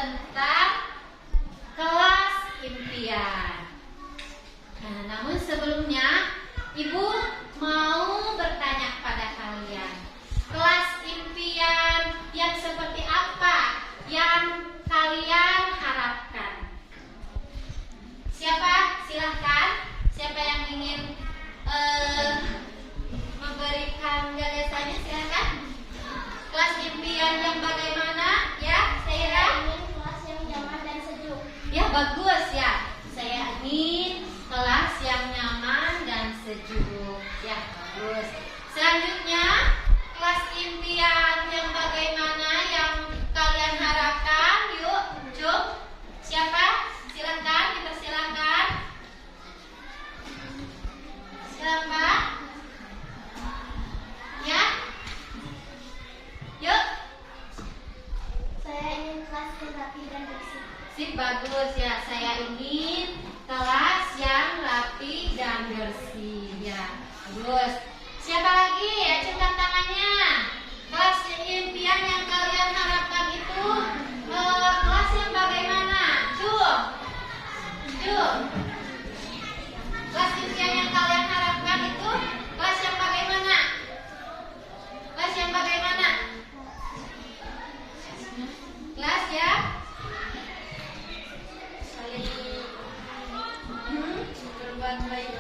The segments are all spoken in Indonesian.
tentang kelas impian. Nah, namun sebelumnya Ibu mau bertanya kepada kalian, kelas impian yang seperti apa yang kalian harapkan? Siapa? Silahkan. Siapa yang ingin memberikan gagasannya? Silahkan. Kelas impian yang bagaimana? Ya, saya ingin kelas yang nyaman dan sejuk. Ya, bagus ya. Saya ingin kelas yang nyaman dan sejuk. Ya, bagus. Selanjutnya, kelas impian yang bagaimana yang kalian harapkan? Yuk, Cuk. Siapa? Silakan, dipersilakan. Silakan, Pak. Ya. Yuk. Saya ingin kelas yang rapi dan bersih. Sip, bagus ya. Saya ingin kelas yang rapi dan bersih. Ya, bagus. Siapa lagi? Acungkan tangannya. Kelas impian yang kalian harapkan itu kelas yang bagaimana? Cuk. Kelas impian yang kalian harapkan itu kelas yang bagaimana? Kelas yang bagaimana? Kelas ya? Berbuat baik.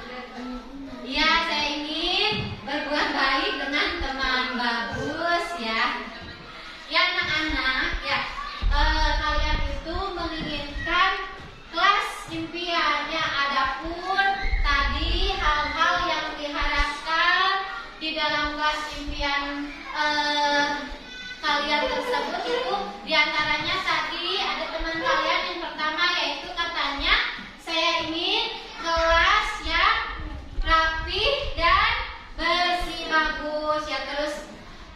Iya, saya ingin berbuat baik dengan teman. Bagus ya. Ya, anak-anak ya, kalian itu menginginkan kelas impian ya. Adapun tadi hal-hal yang diharapkan di dalam kelas impian kalian tersebut itu diantaranya tadi ada teman kalian yang pertama yaitu katanya saya ingin kelas yang rapi dan bersih. Bagus ya.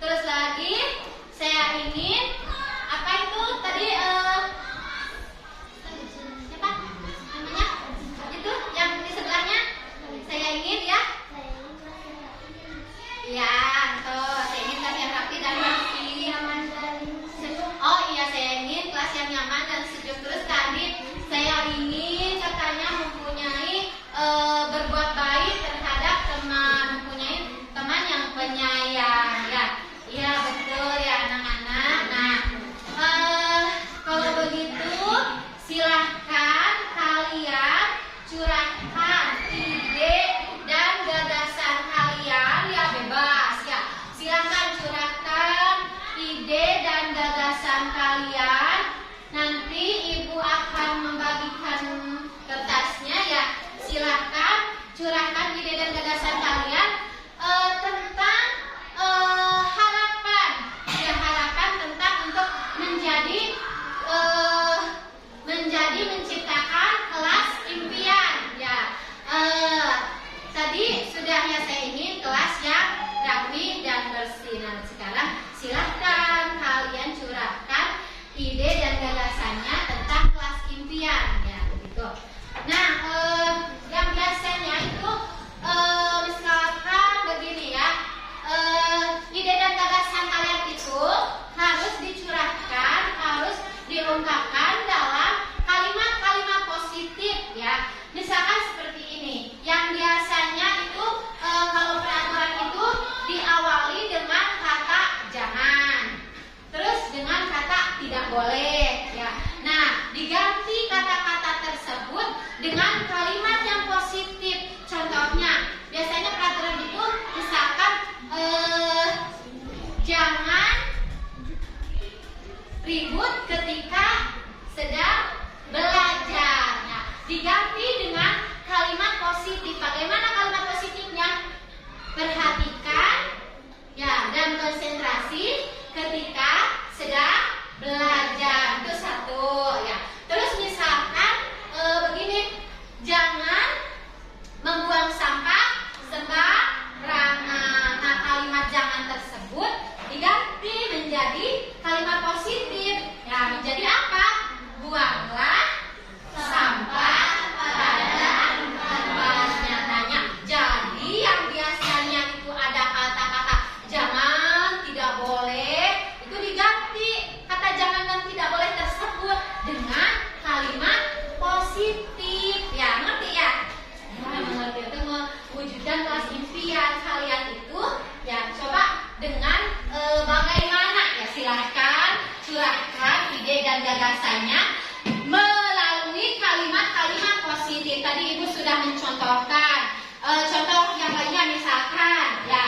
Terus lagi saya ingin apa itu tadi siapa namanya itu yang di sebelahnya saya ingin ya ya tuh saya ingin kelas yang rapi dan bersih. Oh iya, saya ingin kelas yang nyaman dan sejuk. Terus tadi saya ingin katanya mempunyai berbuat baik terhadap teman, mempunyai teman yang penyayang ya. Iya betul ya anak-anak. Nah kalau begitu silahkan kalian curahkan ide dan gagasan kalian ya, bebas ya. Silahkan curahkan ide dan gagasan kalian. Nanti Ibu akan membagikan kertasnya ya. Silahkan curahkan ide dan gagasan kalian tentang harapan ya, harapan tentang untuk menjadi menciptakan kelas impian ya. Tadi sudah ya, saya ingin kelas yang rapi dan bersih. Nah, sekarang silahkan kalian curahkan ide dan gagasannya tentang kelas impian ya, begitu. Nah, yang biasanya itu misalkan begini ya, ide dan gagasan kalian itu harus dicurahkan, harus diungkapkan dalam kalimat-kalimat positif ya. Misalkan seperti ini, yang biasanya itu kalau peraturan itu diawali dengan kata jangan, terus dengan kata tidak boleh ya. Nah, diganti kata-kata tersebut dengan kalimat yang positif. Contohnya, biasanya peraturan itu misalkan jangan ribut ketika sedang belajar. Nah, diganti dengan kalimat positif. Bagaimana kalimat positifnya? Perhatikan ya dan konsentrasi ketika sedang belajar. Itu satu ya. Terus misalkan begini, jangan membuang sampah sembarangan. Nah, kalimat jangan tersebut diganti menjadi kalimat positif mencontohkan. Contoh yang lainnya misalkan ya,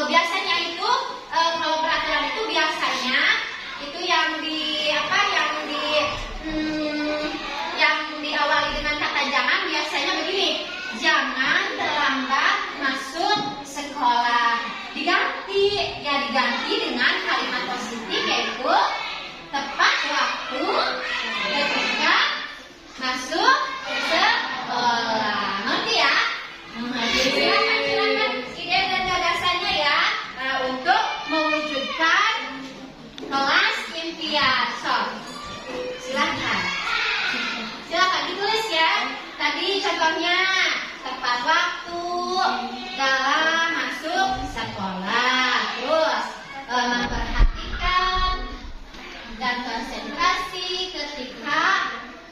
biasanya itu kalau peraturan itu biasanya itu yang di apa yang diawali dengan kata jangan biasanya begini, jangan terlambat masuk sekolah. Diganti dengan kalimat positif yaitu tepat waktu ketika masuk sekolah. Ngerti ya? Silakan ide dan gagasannya ya untuk mewujudkan kelas impian. Silakan ditulis ya. Tadi contohnya tepat waktu dalam masuk sekolah, terus memperhatikan dan konsentrasi ketika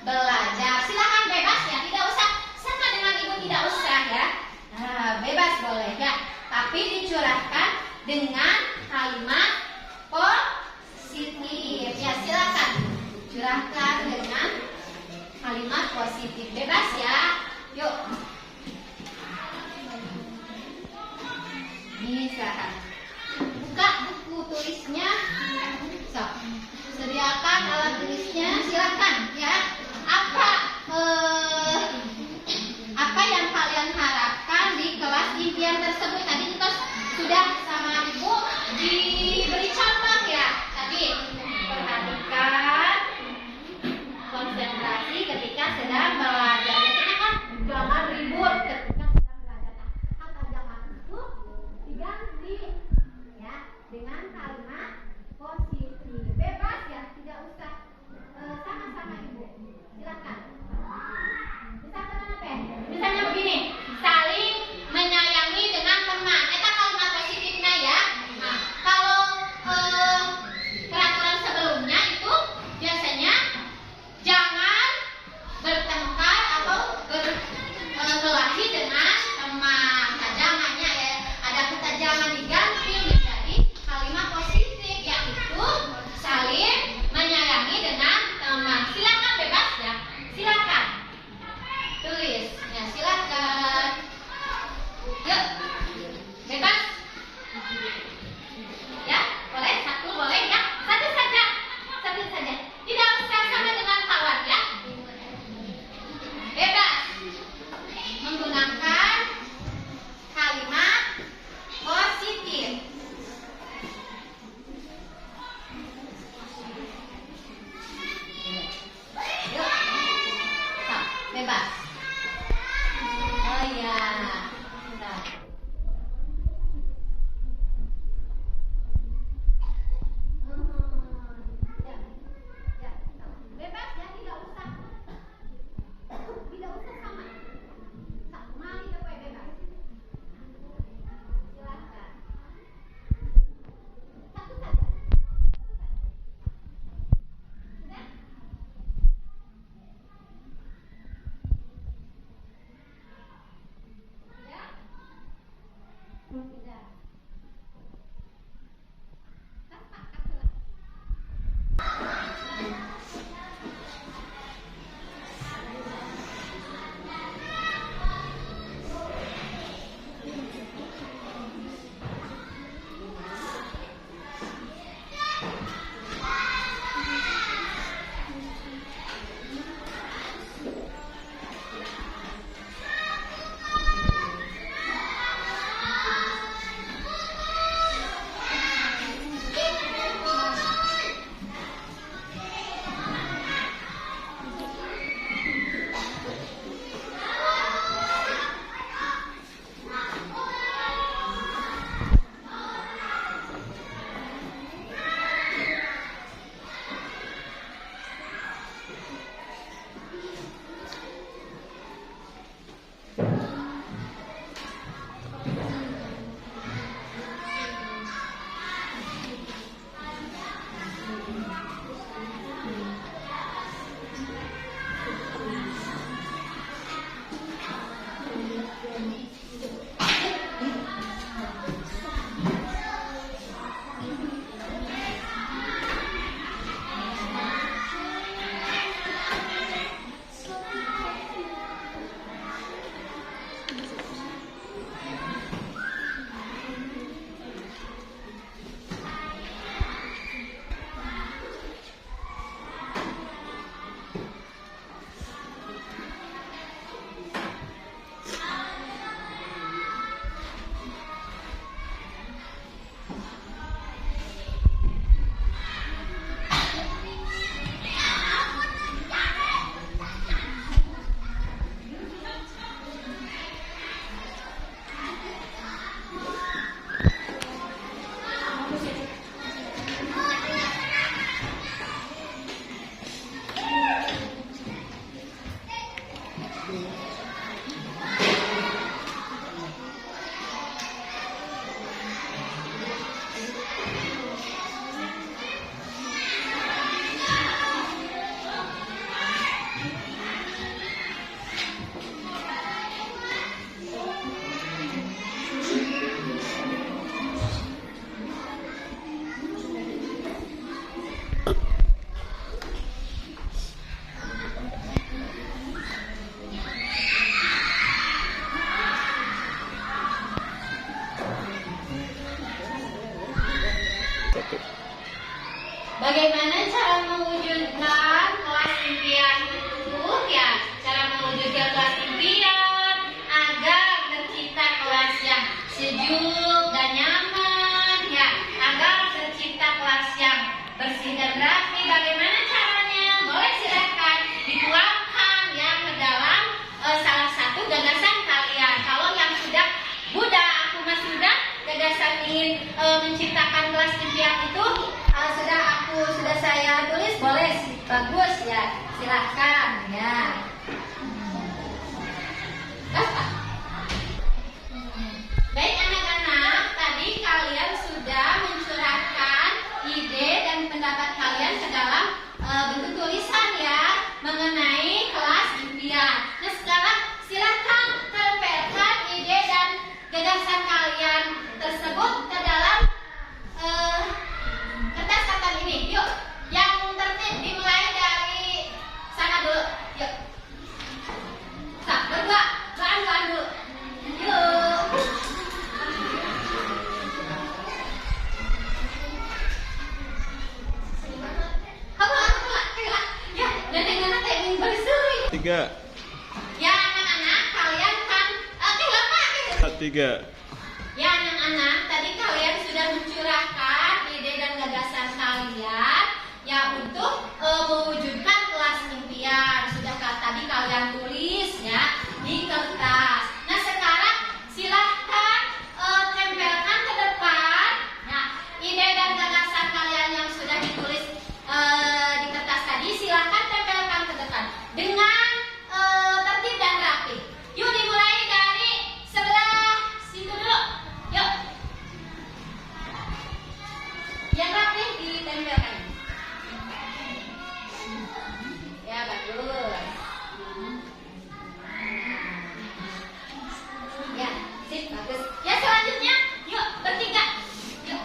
belajar. Silakan bebas ya, tidak usah sama dengan ibu, tidak usah ya. Bebas boleh ya, tapi dicurahkan dengan kalimat positif ya. Silakan curahkan dengan kalimat positif, bebas ya. Yuk. Bagaimana cara mewujudkan kelas impian itu? Ya, cara mewujudkan kelas impian agar tercipta kelas yang sejuk dan nyaman, ya, agar tercipta kelas yang bersih dan rapi. Bagaimana caranya? Boleh silakan dituangkan ya ke dalam salah satu gagasan kalian. Kalau yang sudah aku masih muda, gagasan ingin menciptakan kelas impian itu sudah saya tulis, boleh bagus ya, silahkan ya. Baik anak-anak, tadi kalian sudah mencurahkan ide dan pendapat kalian ke dalam bentuk tulisan ya mengenai kelas impian. Nah sekarang silahkan tempelkan ide dan gagasan kalian tersebut ke dalam kertas katan ini. Yuk, yang tertib dimulai dari sana dulu. Yuk. Berdua dulu. Yuk. Ya, dan dengan teknik bersuri. 3. Ya anak-anak, kalian kan Tiga. Ya anak-anak, tadi kalian sudah mencurahkan ide dan gagasan kalian ya untuk mewujudkan kelas impian. Sudah tadi kalian tulis ya di kertas. Nah sekarang silahkan tempelkan ke depan ya ide dan gagasan kalian yang sudah ditulis di kertas tadi. Silahkan tempelkan ke depan dengan tertib dan rapi. Yuk dimulai dari sebelah situ dulu. Yuk. Yang rapi ditempelkan. Ya bagus. Ya, sip bagus. Ya selanjutnya, yuk bertiga. Yuk.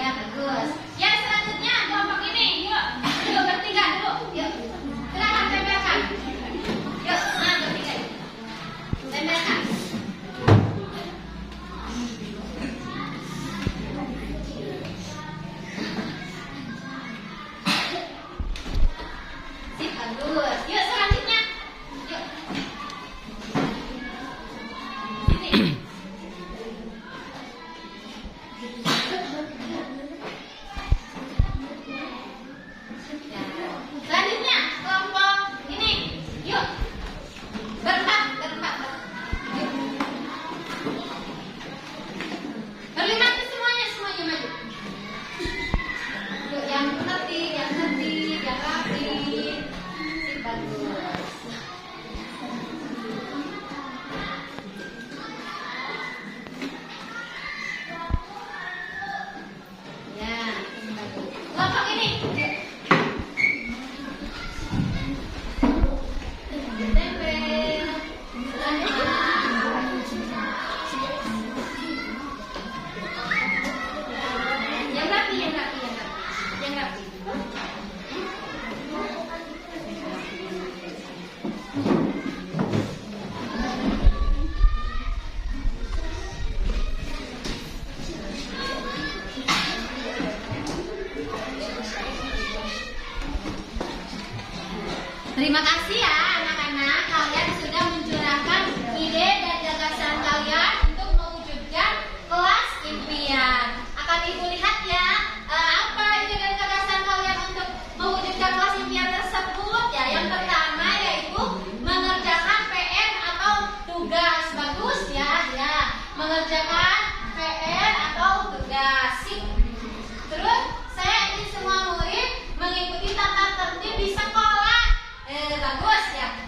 Ya bagus. Ya selanjutnya kelompok ini, yuk. Yuk bertiga dulu. Yuk. Silakan tempelkan. Yuk, nah bertiga. Tempelkan. Sip bagus. Yuk selanjutnya. Yuk. Sini. Selanjutnya kelompok ini, yuk berempat. Yuk. Berlima itu semuanya maju. Yuk yang tertib, yang rapi. Sip bagus. Ya, bagus. Kelompok ini, yuk. Tempel. Yang rapi. Terima kasih ya anak-anak, kalian sudah mencurahkan ide dan gagasan kalian untuk mewujudkan kelas impian. Akan ibu lihat ya apa ide dan gagasan kalian untuk mewujudkan kelas impian tersebut ya. Yang pertama yaitu mengerjakan PR atau tugas. Bagus ya, mengerjakan PR atau tugas. Terus saya ingin semua murid mengikuti tata tertib di sekolah. Bagus ya.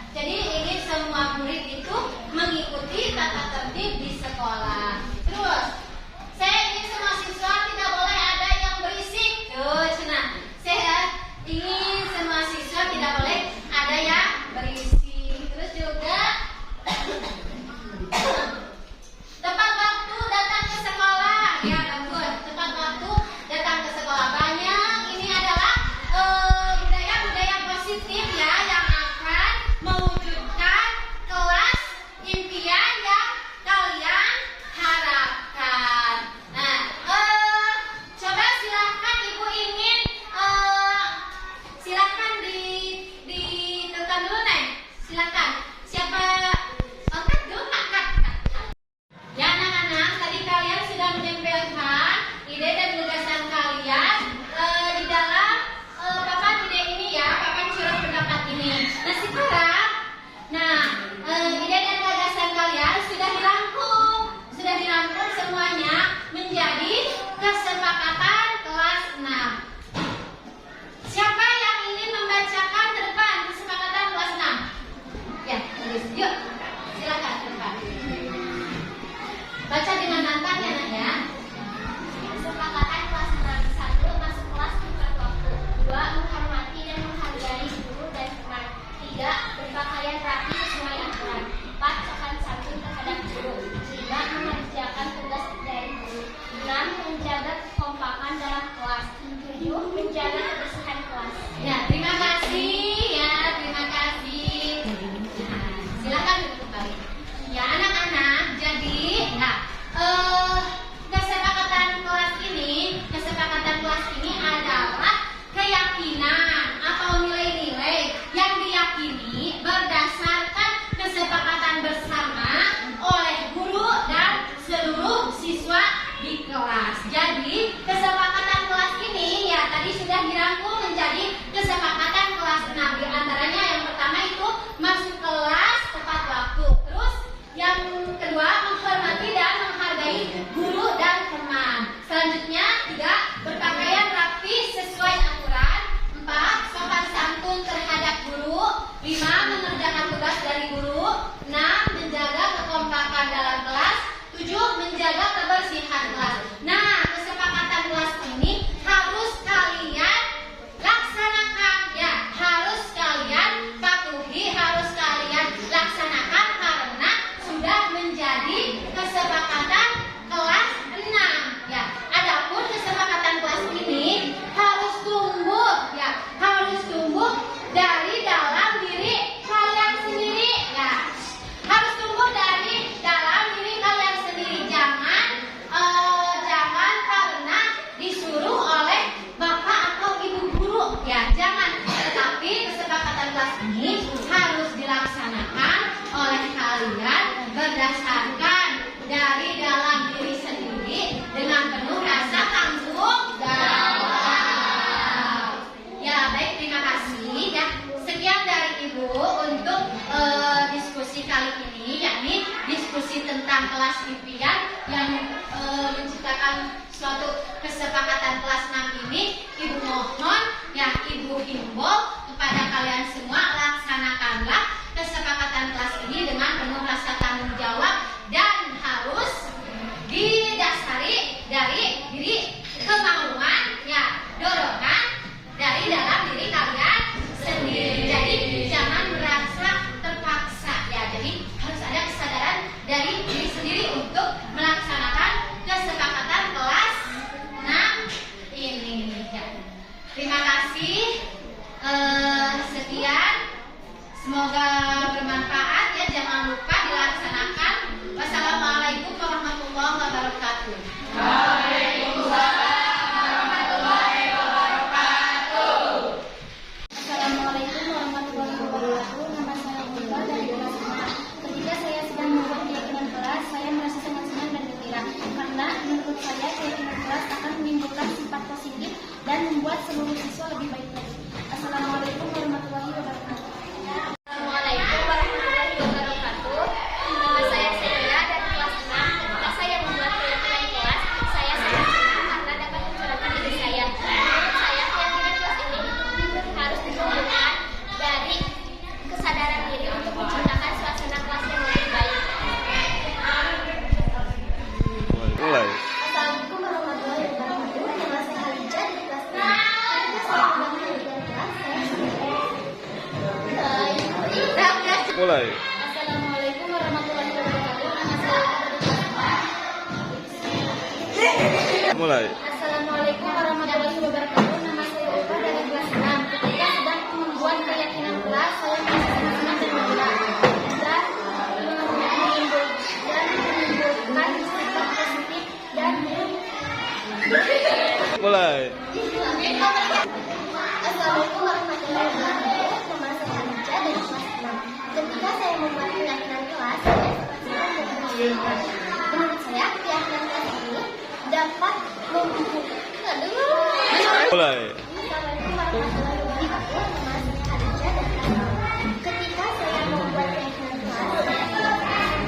kelas 7 menjaga kebersihan kelas. Ya, terima kasih ya, terima kasih. Nah, silakan duduk kembali. Ya, anak-anak, jadi kesepakatan kelas ini adalah keyakinan atau nilai-nilai yang diyakini berdasarkan kesepakatan bersama oleh guru dan seluruh siswa di kelas. Jadi, kesepakatan kelas ini ya tadi sudah dirangkum menjadi kesepakatan kelas 6. Di antaranya yang pertama itu masuk kelas tepat waktu. Terus yang kedua menghormati dan menghargai guru dan teman. Selanjutnya 3 berpakaian rapi sesuai aturan. 4 sopan santun terhadap guru. 5 mengerjakan tugas dari guru. 6 menjaga kekompakan dalam kelas. 7 menjaga kebersihan kelas. Nah, kesepakatan kelas ini harus kalian laksanakan ya, harus kalian patuhi, harus kalian laksanakan karena sudah menjadi kesepakatan kelas 6 ya. Adapun kesepakatan kelas ini harus tumbuh ya, harus tumbuh dari dalam diri kalian sendiri ya. Harus tumbuh dari dalam diri kalian sendiri. Jangan karena disuruh oleh bapak atau ibu guru ya, jangan. Tetapi kesepakatan kelas ini harus dilaksanakan oleh kalian berdasarkan dari dalam diri sendiri dengan penuh rasa tanggung jawab. Ya, baik, terima kasih ya. Sekian dari Ibu untuk diskusi kali ini, yakni diskusi tentang kelas impian yang menciptakan suatu kesepakatan kelas 6 ini. Ibu mohon ya, Ibu himbau kepada kalian semua, laksanakanlah kesepakatan kelas ini dengan penuh rasa tanggung jawab dan harus didasari dari diri kemauan ya, dorongan dari dalam diri kalian sendiri. Jadi jangan merasa terpaksa ya. Jadi harus ada kesadaran dari diri sendiri untuk melaksanakan kesepakatan kelas 6 ini ya. Terima kasih. Sekian, semoga bermanfaat ya. Jangan lupa dilaksanakan. Wassalamualaikum warahmatullahi wabarakatuh. Assalamualaikum warahmatullahi wabarakatuh. Nama saya Ulfa dari kelas 6. Ketika saya sedang membuat keyakinan kelas, saya merasa sangat senang dan gembira karena menurut saya keyakinan kelas akan menimbulkan sifat positif dan membuat seluruh siswa lebih baik lagi. Assalamualaikum warahmatullahi wabarakatuh. Assalamualaikum warahmatullahi wabarakatuh. Nama saya Sheila dari kelas 6. Ketika saya membuat keyakinan kelas, saya sangat senang karena dapat mencurahkan diri saya. Menurut saya keyakinan kelas ini harus ditumbuhkan dari kesadaran diri untuk menciptakan suasana kelas yang lebih baik. Mulai. Assalamualaikum warahmatullahi wabarakatuh. Nama saya Halija dari kelas 6. Ketika saya membuat keyakinan kelas, saya Mulai. Assalamualaikum warahmatullahi wabarakatuh. Nama saya Mulai. Assalamualaikum warahmatullahi wabarakatuh. Nama saya Ulfa dari kelas 6. Ketika sedang membuat keyakinan kelas, saya merasa sangat senang dan gembira dan menimbulkan sifat positif dan Mulai. Assalamualaikum warahmatullahi wabarakatuh. Nama saya Halija dari kelas 6. Ketika saya membuat keyakinan kelas, saya sangat senang dan gembira. Menurut saya, keyakinan kelas ini dapat membuka Mulai. Assalamualaikum warahmatullahi wabarakatuh. Nama saya Halija dari kelas 6. Ketika saya membuat keyakinan kelas, saya sangat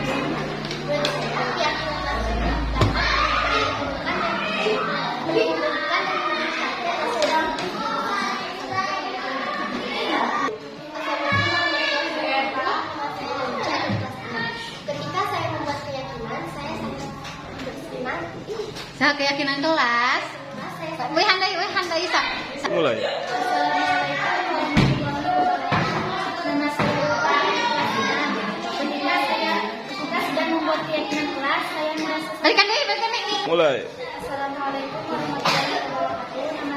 senang. Menurut saya, keyakinan kelas ini dapat menimbulkan dan meningkatkan rasa Ketika saya membuat keyakinan, saya sangat bersenang. Keyakinan kelas. Wih handai sak. Mulai. Nama saya Ulfa dari kelas 6. Ketika sedang membuat keyakinan kelas, saya merasa Balikan deh. Mulai. Assalamualaikum warahmatullahi wabarakatuh. Nama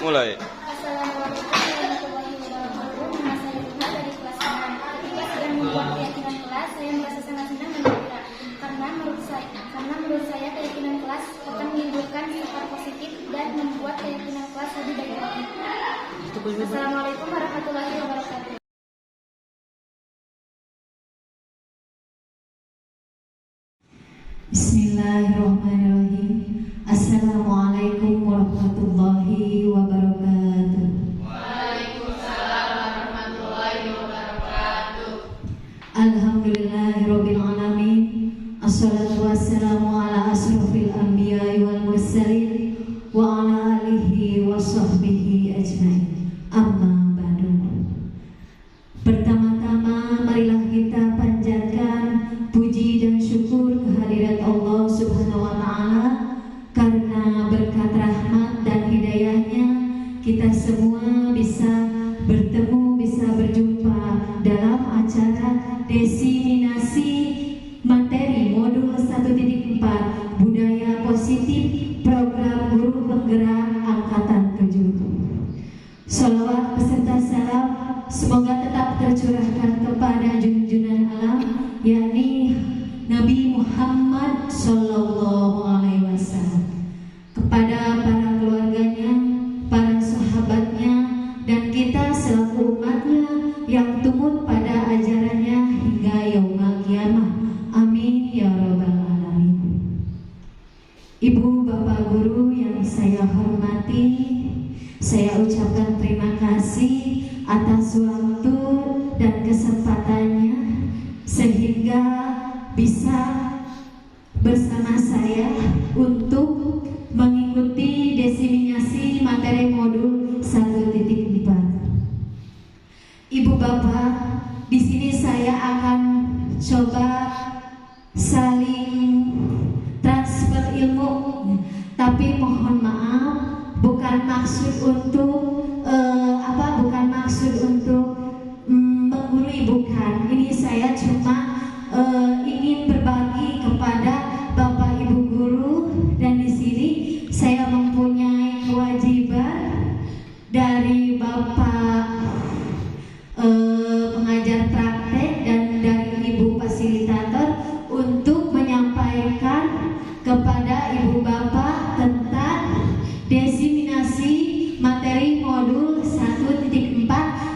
Mulai. Assalamualaikum warahmatullahi wabarakatuh. Nama saya Luna dari kelas 6. Ketika sedang membuat keyakinan kelas, saya merasa sangat senang dan gembira. Karena menurut saya keyakinan kelas akan menimbulkan sifat positif dan membuat keyakinan kelas lebih baik lagi. Assalamualaikum warahmatullahi wabarakatuh. Bismillahirrahmanirrahim. Assalamualaikum warahmatullahi wabarakatuh. Waalaikumsalam warahmatullahi wabarakatuh. Alhamdulillahirabbil alamin. Assalatu wassalamu ala asrofil anbiya'i wal mursalin wa ala alihi wa sahbihi ajmain. Amma ba'du. Pertama-tama marilah kita panjatkan puji dan syukur kehadirat Allah Subhanahu wa taala, karena berkat rahmat dan hidayahnya kita semua bisa bertemu, bisa berjumpa dalam acara diseminasi materi modul 1.4 budaya positif program guru penggerak angkatan 7. Sholawat beserta salam semoga tetap tercurahkan kepada junjungan alam, yakni Nabi Muhammad Sallallahu Alaihi Wasallam, kepada para keluarganya, para sahabatnya, dan kita selaku umatnya yang tumut pada ajarannya hingga yaumul kiamah. Amin ya rabbal alamin. Ibu bapak guru yang saya hormati, saya ucapkan terima kasih atas waktu dan kesempatannya sehingga bisa bersama saya untuk mengikuti diseminasi materi modul 1.4. Ibu bapak, di sini saya akan coba saling transfer ilmu, tapi mohon maaf, bukan maksud untuk menggurui, bukan. Ini saya cuma ingin berbagi kepada bapak ibu guru, dan di sini saya mempunyai kewajiban dari bapak pengajar praktek dan dari ibu fasilitator untuk menyampaikan kepada ibu bapak tentang diseminasi materi modul 1.4,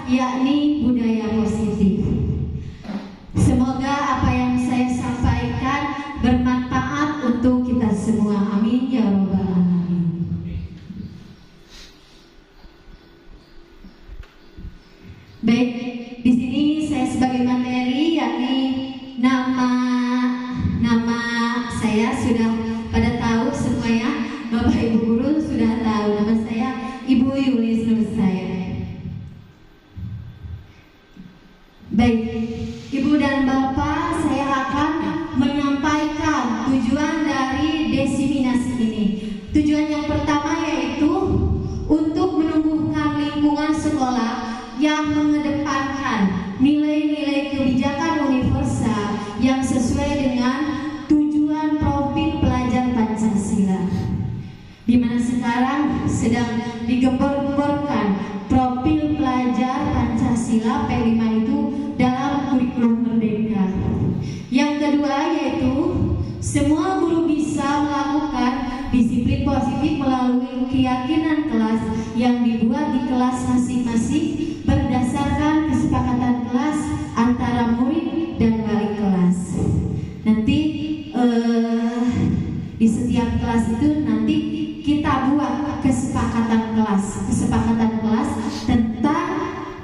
yakni budaya positif. Semoga apa yang saya sampaikan bermanfaat untuk kita semua. Amin ya rabbal alamin. Baik, di sini saya sebagai materi, yakni nama saya sudah pada tahu semua ya. Bapak ibu guru sudah tahu nama saya Ibu Yulis Nur saya. Baik, ibu dan bapak, saya akan menyampaikan tujuan dari diseminasi ini. Tujuan yang pertama yaitu untuk menumbuhkan lingkungan sekolah yang mengedepankan nilai-nilai kebijakan universal yang sesuai dengan tujuan profil pelajar Pancasila, di mana sekarang sedang digembor-gemborkan profil pelajar Pancasila P5 itu dalam kurikulum merdeka. Yang kedua yaitu semua guru bisa melakukan disiplin positif melalui keyakinan kelas yang dibuat di kelas masing-masing berdasarkan kesepakatan kelas antara murid dan wali kelas. Nanti di setiap kelas itu nanti kita buat kesepakatan kelas tentang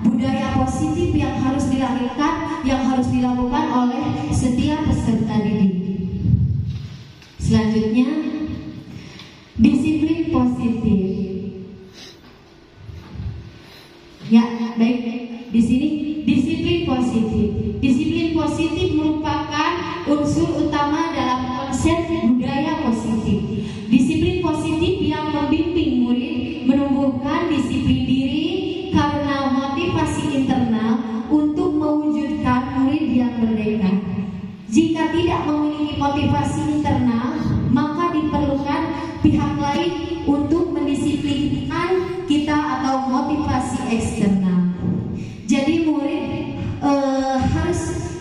budaya positif yang harus dilahirkan, yang harus dilakukan oleh setiap peserta didik. Selanjutnya, disiplin positif. Ya, baik. Di sini disiplin positif. Disiplin positif merupakan unsur utama dalam konsep budaya positif. Disiplin positif yang membimbing murid menumbuhkan disiplin diri karena motivasi internal untuk mewujudkan murid yang merdeka. Jika tidak memiliki motivasi internal, maka diperlukan pihak lain untuk mendisiplinkan kita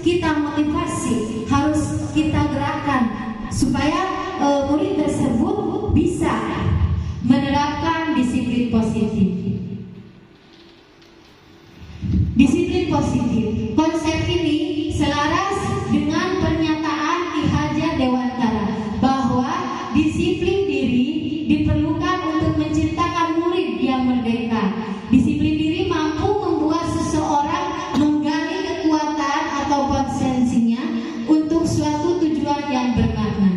kita motivasi, harus kita gerakan supaya murid tersebut bisa menerapkan disiplin positif. Disiplin positif, konsep ini selaras dengan pernyataan Ki Hajar Dewantara bahwa disiplin diri diperlukan untuk menciptakan murid yang merdeka. Disiplin diri mampu membuat seseorang menggali kekuatan atau potensinya untuk suatu tujuan yang bermakna.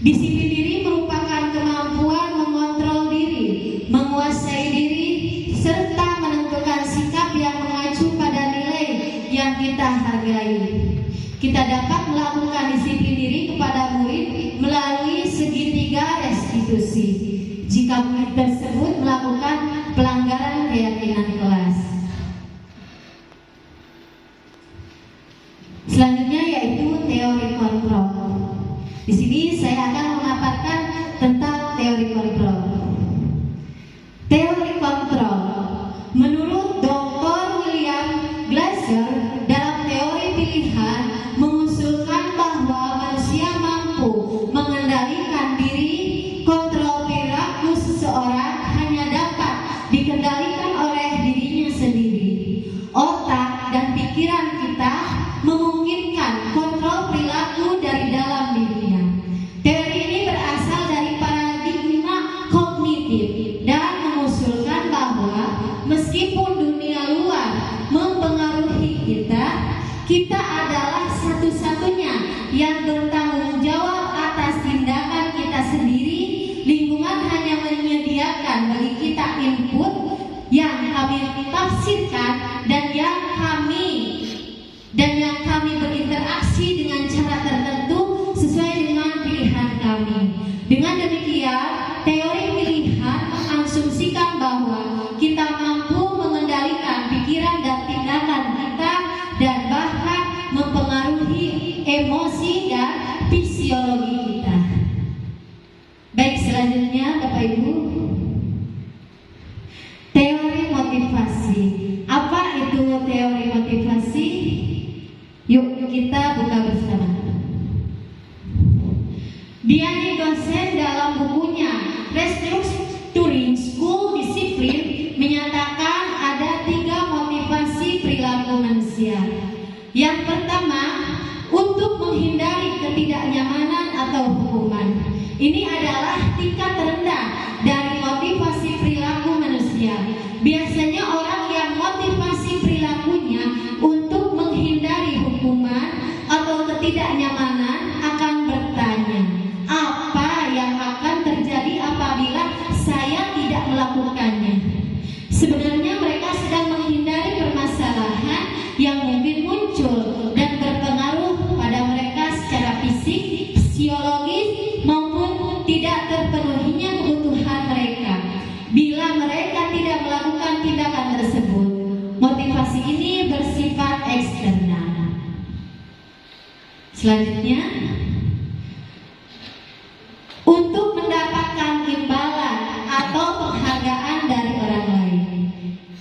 Disiplin diri merupakan kemampuan mengontrol diri, menguasai diri, serta menentukan sikap yang mengacu pada nilai yang kita hargai. Kita dapat melakukan disiplin diri kepada murid melalui segitiga restitusi jika murid tersebut melakukan pelanggaran keyakinan kelas. Selanjutnya yaitu teori kontrol. Di sini saya akan memaparkan tentang teori kontrol. Teori kontrol menurut Dr. William Glasser dalam teori pilihan mengusulkan bahwa manusia mampu mengendalikan diri. Kontrol perilaku seseorang hanya dapat dikendalikan oleh dirinya sendiri. Otak dan pikiran kita memungkinkan kontrol perilaku dari dalam dirinya. Teori ini berasal dari paradigma kognitif dan mengusulkan bahwa meskipun dunia luar mempengaruhi kita, kita adalah satu-satunya yang bertanggung jawab atas tindakan kita sendiri. Lingkungan hanya menyediakan bagi kita input yang kami tafsirkan dan yang kami berinteraksi dengan cara tertentu sesuai dengan pilihan kami. Dengan demikian, teori pilihan mengasumsikan bahwa kita mampu mengendalikan pikiran dan tindakan kita dan bahkan mempengaruhi emosi dan fisiologi kita. Baik, selanjutnya Bapak Ibu, teori motivasi. Apa itu teori motivasi? Yuk kita buka bersama. Diani dosen dalam bukunya Restructuring School Discipline menyatakan ada 3 motivasi perilaku manusia. Yang pertama, untuk menghindari ketidaknyamanan atau hukuman. Ini adalah tingkat terendah dari motivasi perilaku manusia. Biasanya orang yang motivasi perilakunya untuk menghindari hukuman atau ketidaknyamanan akan bertanya, apa yang akan terjadi apabila saya tidak melakukannya? Sebenarnya mereka sedang menghindari permasalahan yang mungkin muncul dan berpengaruh pada mereka secara fisik, psikologis, maupun tidak terpenuhinya kebutuhan mereka. Bila mereka tidak melakukan tindakan tersebut, motivasi ini bersifat eksternal. Selanjutnya, untuk mendapatkan imbalan atau penghargaan dari orang lain.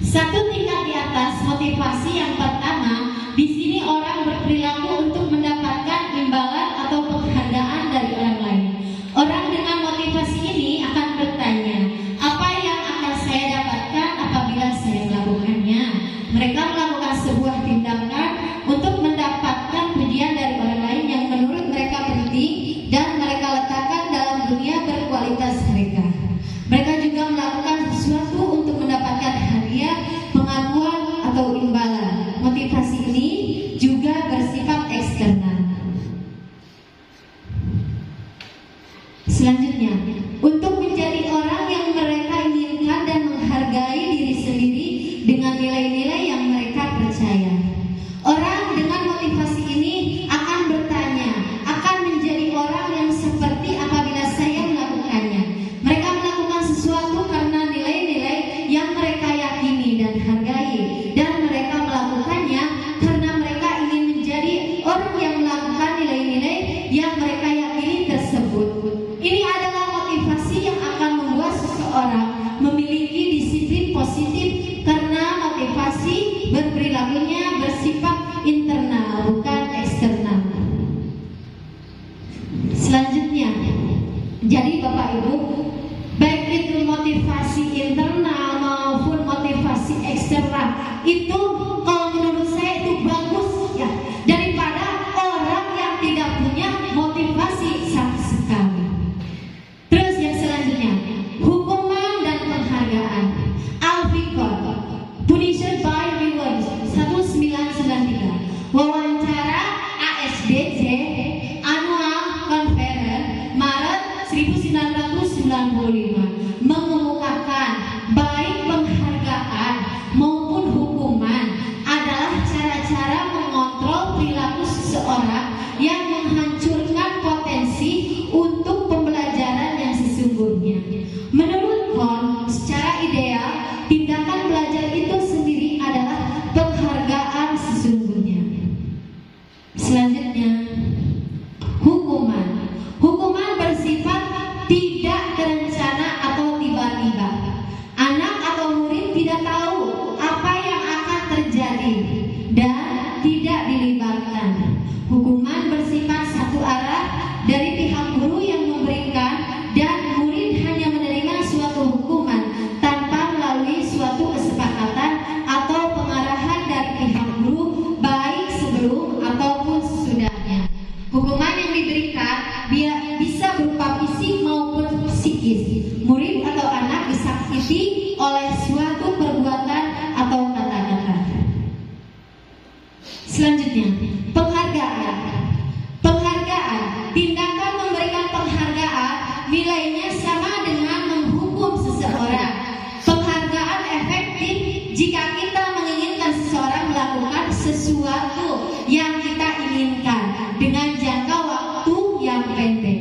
Satu tingkat di atas motivasi yang pertama, di sini orang berperilaku untuk mendapatkan imbalan atau penghargaan dari orang lain. Orang dengan motivasi ini akan bertanya, apa yang akan saya dapatkan apabila saya melakukannya? Mereka melakukan sebuah tindakan untuk mendapatkan pujian dari orang lain yang menurut mereka penting dan mereka letakkan dalam dunia berkualitas mereka. Mereka juga melakukan sesuatu untuk mendapatkan hadiah, pengakuan, atau imbalan. Motivasi ini juga bersifat eksternal. Selanjutnya, hukuman. Hukuman bersifat tidak terencana atau tiba-tiba. Anak atau murid tidak tahu apa yang akan terjadi dan tidak dilibatkan. Hukuman bersifat satu arah dari pihak guru yang memberikan, dan murid hanya menerima suatu hukuman tanpa melalui suatu kesepakatan atau pengarahan dari pihak guru, baik sebelum ataupun sesudahnya. Hukuman yang diberikan bisa berupa fisik maupun psikis. Murid atau anak disakiti oleh suatu perbuatan atau kata-kata. Selanjutnya, penghargaan. Penghargaan, tindakan memberikan penghargaan nilainya sama dengan menghukum seseorang. Penghargaan efektif jika kita menginginkan seseorang melakukan sesuatu yang kita inginkan dengan jangka waktu yang pendek.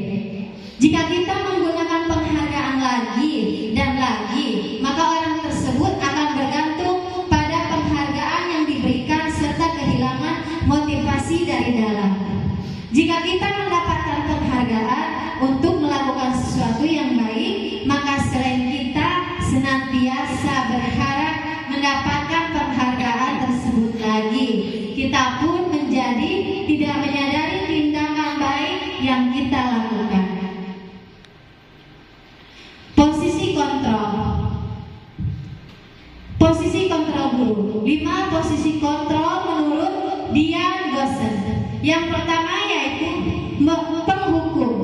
Jika kita menggunakan penghargaan lagi dan lagi, maka orang tersebut akan bergantung pada penghargaan yang diberikan serta kehilangan motivasi dari dalam. Jika kita mendapatkan penghargaan untuk melakukan sesuatu yang baik, maka selain kita senantiasa berharap mendapatkan penghargaan tersebut lagi, kita pun menjadi tidak menyadari tindakan baik yang kita lakukan. Posisi kontrol. Posisi kontrol guru. 5 posisi kontrol menurut Dian Gossen. Yang pertama yaitu penghukum.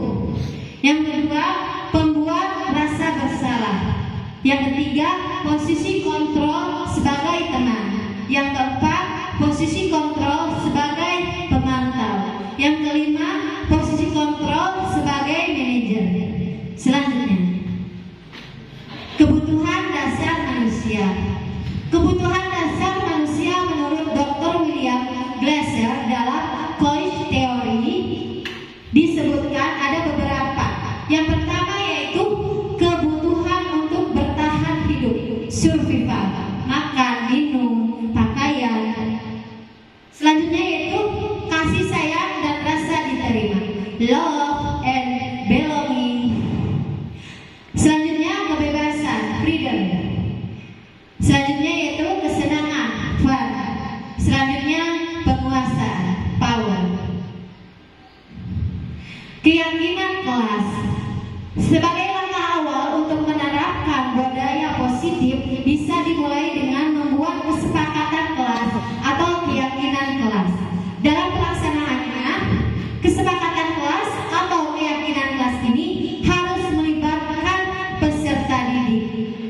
Yang kedua, pembuat rasa bersalah. Yang ketiga, posisi kontrol sebagai teman. Yang keempat, posisi kontrol sebagai pemantau. Yang kelima, posisi kontrol sebagai manajer. Selanjutnya, kebutuhan dasar manusia. Kebutuhan dasar manusia menurut Dr. William Glasser dalam College Theory disebutkan ada beberapa. Yang pertama yaitu kebutuhan untuk bertahan hidup, survival, makan, minum, pakaian. Selanjutnya yaitu kasih sayang dan rasa diterima, love and belonging. Selanjutnya kebebasan, freedom. Selanjutnya yaitu kesenangan, fun. Selanjutnya penguasaan, power. Keyakinan kelas. Sebagai langkah awal untuk menerapkan budaya positif bisa dimulai dengan membuat kesepakatan kelas atau keyakinan kelas. Dalam pelaksanaannya, kesepakatan kelas atau keyakinan kelas ini harus melibatkan peserta didik.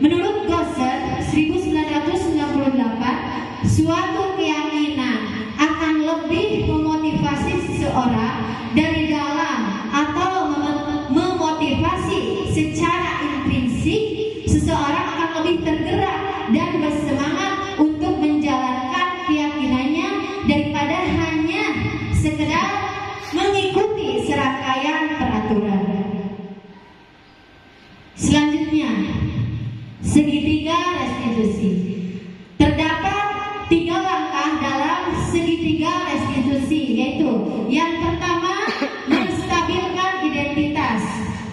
Menurut Gossen 1998, suatu keyakinan akan lebih memotivasi seseorang dari dalam atau memotivasi secara intrinsik. Seseorang akan lebih tergerak dan bersemangat untuk menjalankan keyakinannya daripada hanya sekedar mengikuti serangkaian peraturan. Selanjutnya, segitiga restitusi. Terdapat 3 langkah dalam segitiga restitusi, yaitu yang pertama, menstabilkan identitas,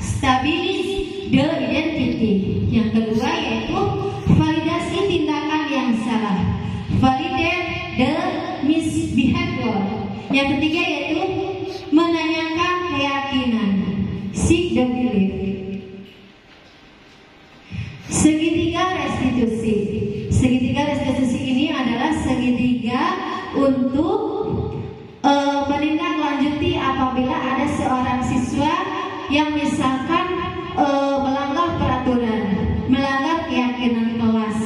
stabilis the identity. Yang kedua yaitu validasi tindakan yang salah, validate the misbehavior. Yang ketiga yaitu menanyakan keyakinan, seek the belief. Segitiga restitusi. Segitiga restitusi ini adalah segitiga untuk menindaklanjuti apabila ada seorang siswa yang misalkan melanggar peraturan, melanggar keyakinan kelas.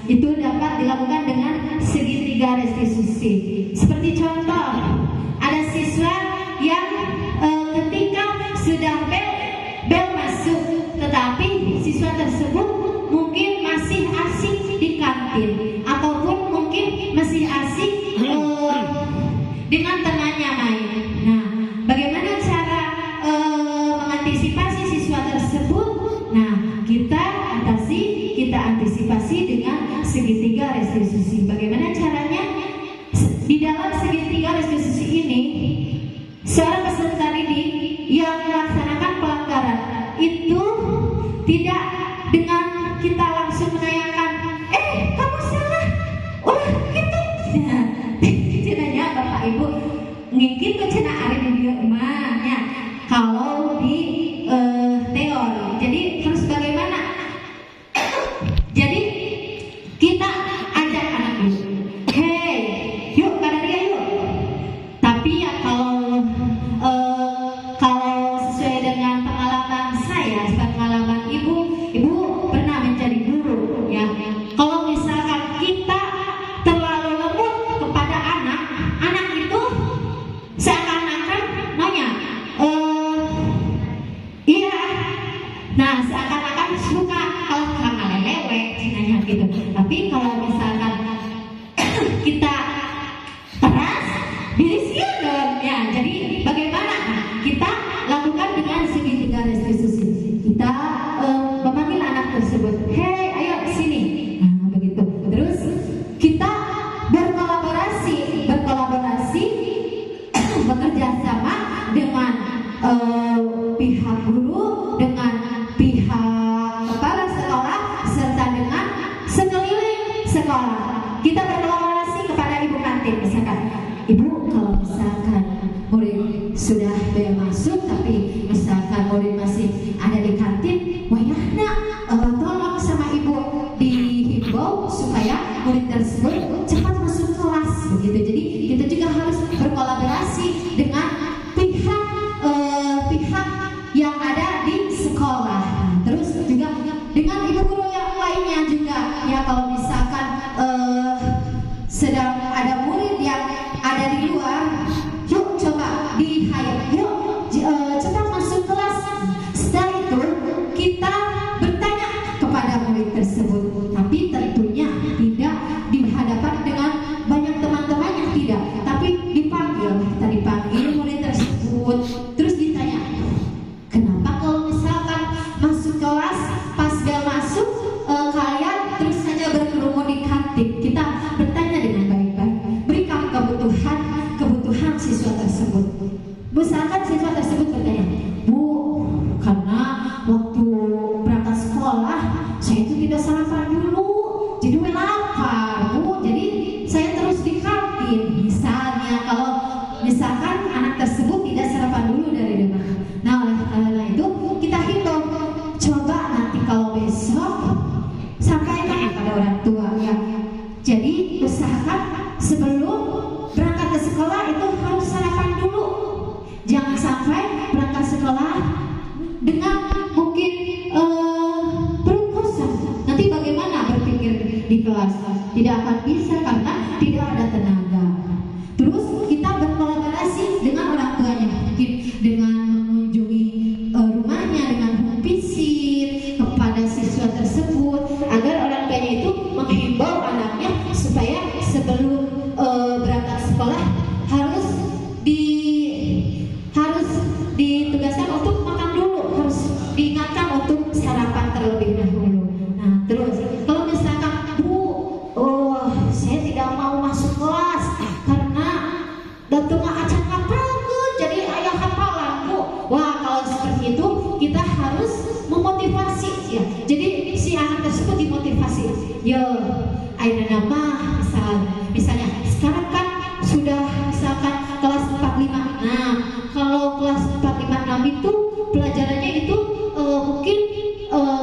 Itu dapat dilakukan dengan segitiga restitusi. Seperti contoh, ada siswa yang ketika sudah bel masuk, tetapi siswa tersebut mungkin masih asik di kantin ataupun mungkin masih asik dengan temannya main. Nah, bagaimana cara mengantisipasi siswa seorang peserta didik yang melaksanakan pelanggaran itu tidak dengan kita langsung menayangkan, kamu salah, ulah gitu. Cenanya Bapak Ibu ngikit ke cena ari di dieu mah nya. Kalau di teori, jadi harus bagaimana? Jadi kita ajak anak dulu, hey, yuk kada dia yuk. Tapi ya kalau sesuai dengan pengalaman saya, pengalaman ibu pernah menjadi guru ya. Kalau misalkan kita terlalu lembut kepada anak itu seakan-akan nanya, iya. Nah, seakan-akan suka kalau karena lelewe cinanya gitu. Tapi kalau misalkan kita keras, birisnya dong ya. Jadi bagaimana? Kita lakukan dengan segitiga restitusi. Kita memanggil anak tersebut, hey, ayo sini. Nah, begitu. Terus kita berkolaborasi bekerja sama dengan pihak guru, dengan pihak kepala sekolah, serta dengan sekeliling sekolah. Kita berkolaborasi kepada ibu kantin, misalkan, ibu kalau misalkan murid sudah bea masuk, tapi misalkan murid masih ada di kantin, wayahna tolong sama ibu dihimbau supaya murid tersebut cepat masuk kelas, begitu. Jadi kita juga harus berkolaborasi dengan pihak yang ada di sekolah. Terus juga dengan ibu guru yang lainnya juga ya. Kalau misalkan sedang ada murid yang ada di luar, yuk coba di-hire, yuk cepat masuk kelas. Setelah itu kita bertanya kepada murid tersebut, tapi tentunya tidak di hadapan dengan banyak teman-temannya, tidak, tapi dipanggil murid tersebut, terus ditanya, kenapa kalau misalkan masuk kelas pas bel masuk kalian terus saja berkerumun di kantin? Kita bertanya dengan baik-baik, berikan kebutuhan siswa tersebut. Misalkan siswa tersebut bertanya, Bu, karena waktu berangkat sekolah saya itu tidak sarapan dulu, jadi lapar Bu, jadi saya terus di kantin. Misalnya kalau misalkan anak tersebut tidak sarapan dulu dari rumah, nah oleh karena itu kita himbau, coba nanti kalau besok sampaikan kepada orang tua ya. Jadi usahakan sebelum berangkat ke sekolah itu harus sarapan dulu. Jangan sampai berangkat sekolah dengan mungkin perut kosong. Nanti bagaimana berpikir di kelas? Tidak akan bisa karena tidak ada tenaga. Terus kita berkolaborasi dengan orang tuanya, mungkin dengan mengunjungi rumahnya, dengan home visit kepada siswa tersebut, agar orang tuanya itu menghimbau anaknya supaya sebelum berangkat sekolah harus ditugaskan untuk makan dulu, harus diingatkan untuk sarapan terlebih dahulu. Nah, terus kalau misalkan Bu, saya tidak mau masuk kelas karena datang acan ngapalkeun, jadi aya hafalan Bu. Wah, kalau seperti itu kita harus memotivasi ya. Jadi si anak tersebut dimotivasi. Yo, ayeuna mah misalnya sekarang kan sudah misalkan kelas 45. Nah, kalau kelas 45-6 itu pelajarannya itu mungkin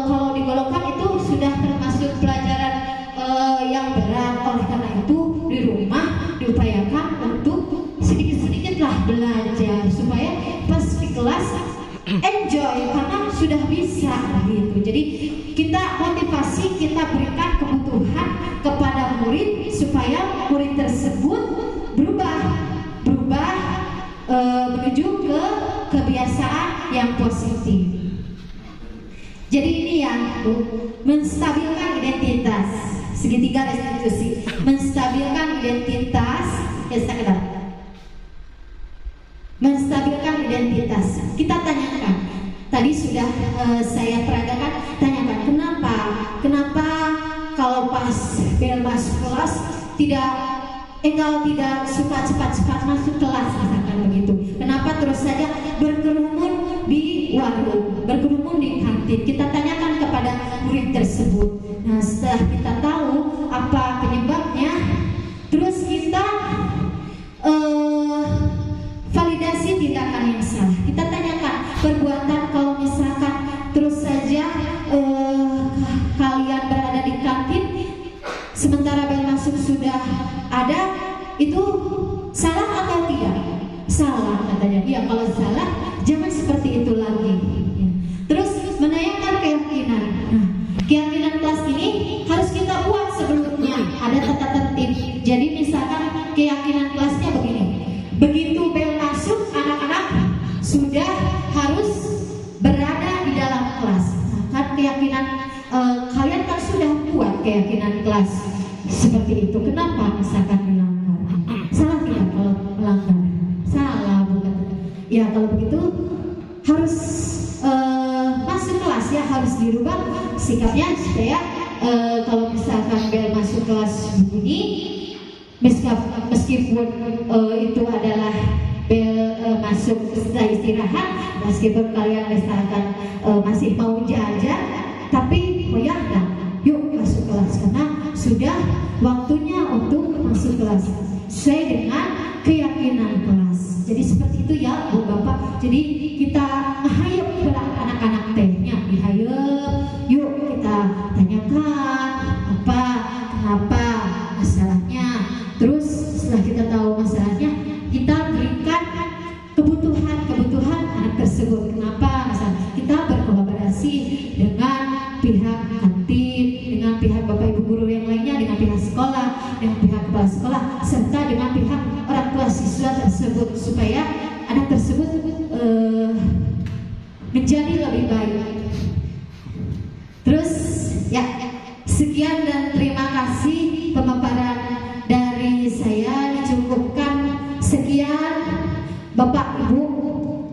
kalau digolongkan itu sudah termasuk pelajaran yang berat. Oleh karena itu di rumah diupayakan untuk sedikit-sedikitlah belajar supaya pas di kelas enjoy karena sudah bisa gitu. Jadi kita motivasi, kita berikan kebutuhan kepada murid supaya murid tersebut berubah menuju ke kebiasaan yang positif. Jadi ini yang menstabilkan identitas, segitiga restitusi, menstabilkan identitas, menstabilkan identitas. Kita tanyakan, tadi sudah saya peragakan, tanyakan kenapa kalau pas bel masuk kelas tidak suka cepat-cepat masuk kelas, misalkan begitu. Kenapa terus Ya kalau salah jangan seperti itu lagi. Ya. Terus menanyakan keyakinan. Nah, keyakinan kelas ini harus kita buat sebelumnya. Ada tata tertib. Jadi misalkan keyakinan kelasnya begini. Begitu bel masuk, anak-anak sudah harus berada di dalam kelas. Nah, kan keyakinan kalian kan sudah buat keyakinan kelas seperti itu. Kenapa misalkan melanggar? Salah tidak kalau melanggar? Salah bukan? Ya kalau begitu harus masuk kelas ya, harus dirubah sikapnya supaya kalau misalkan bel masuk kelas begini, meskipun itu adalah bel masuk setelah istirahat, meskipun kalian misalkan masih mau jajan, tapi koyaklah yuk masuk kelas karena sudah waktunya untuk masuk kelas sesuai dengan keyakinan kelas. Jadi seperti itu ya Bu Bapak. Jadi kita hayap anak-anak tehnya, dihayap, yuk kita tanyakan apa, kenapa masalahnya. Terus setelah kita tahu masalahnya, kita berikan kebutuhan anak tersebut. Kenapa? Misalnya kita berkolaborasi dengan pihak kantin, dengan pihak Bapak Ibu guru yang lainnya, dengan pihak sekolah, dengan pihak kepala sekolah, serta dengan pihak orang tua siswa tersebut supaya anak tersebut menjadi lebih baik. Terus ya, sekian dan terima kasih pemaparan dari saya, dicukupkan sekian. Bapak Ibu,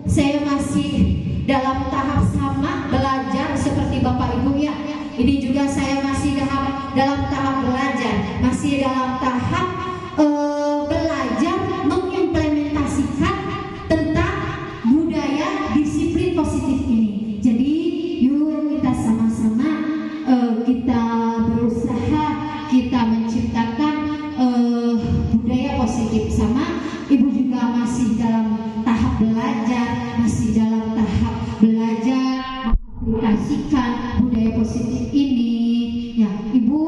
saya masih dalam tahap sama belajar seperti Bapak Ibu ya. Ini juga saya masih dalam tahap belajar, masih dalam tahap belajar mengimplementasikan tentang budaya disiplin positif ini. Jadi yuk kita sama-sama kita berusaha, kita menciptakan budaya positif. Sama Ibu juga masih dalam tahap belajar, masih dalam tahap belajar mengaplikasikan budaya positif ini. Ya, Ibu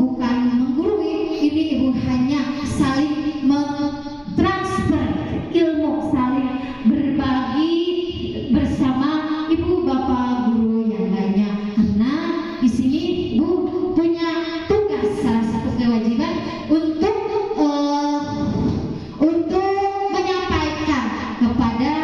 bukan menggurui, ini Ibu hanya saling mentransfer ilmu, saling berbagi bersama Ibu Bapak guru yang lainnya. Karena di sini Ibu punya tugas, salah satu kewajiban untuk menyampaikan kepada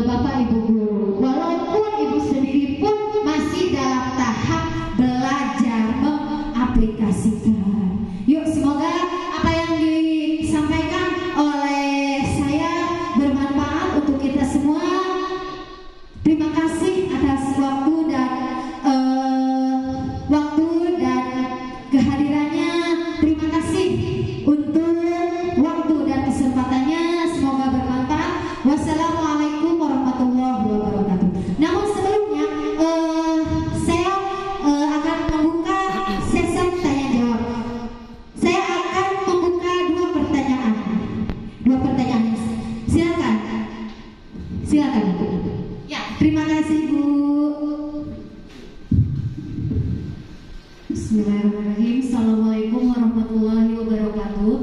Bapak Ibu guru, walaupun Ibu sendiri pun masih dalam tahap belajar mengaplikasikan. Yuk, semoga apa yang disampaikan oleh saya bermanfaat untuk kita semua. Terima kasih atas waktu dan kehadirannya. Terima kasih untuk waktu dan kesempatannya. Semoga bermanfaat. Wassalamualaikum warahmatullahi wabarakatuh. Namun sebelumnya saya akan membuka sesi tanya jawab. Saya akan membuka dua pertanyaan. Silakan Bu. Ya, Terima kasih Bu. Bismillahirrahmanirrahim. Assalamualaikum warahmatullahi wabarakatuh.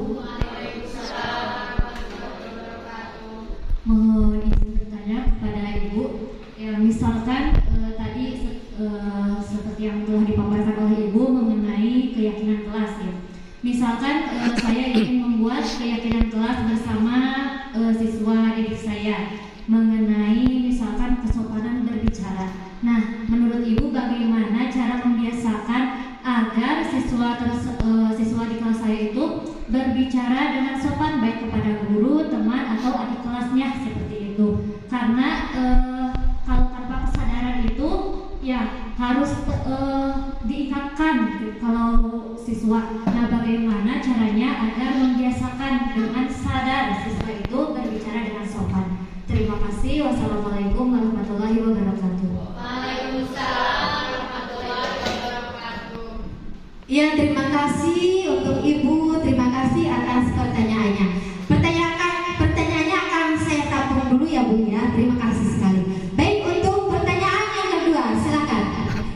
Mohon izin bertanya kepada Ibu. Ya, misalkan tadi seperti yang telah dipaparkan oleh Ibu mengenai keyakinan kelas ya. Misalkan saya ingin membuat keyakinan kelas bersama siswa didik saya mengenai misalkan kesopanan berbicara. Nah, menurut Ibu bagaimana cara membiasakan agar siswa di kelas saya itu berbicara dengan sopan baik kepada guru, teman atau adik kelasnya seperti itu. Karena kalau tanpa kesadaran itu ya harus diikatkan kalau siswa. Nah, bagaimana caranya agar membiasakan dengan sadar siswa itu berbicara dengan sopan? Terima kasih. Wassalamualaikum warahmatullahi wabarakatuh. Waalaikumsalam warahmatullahi wabarakatuh. Ya, terima kasih untuk Ibu. Terima kasih atas pertanyaannya. Pertanyaannya akan saya tampung dulu ya Bu ya. Terima kasih sekali. Baik, untuk pertanyaan yang kedua, silakan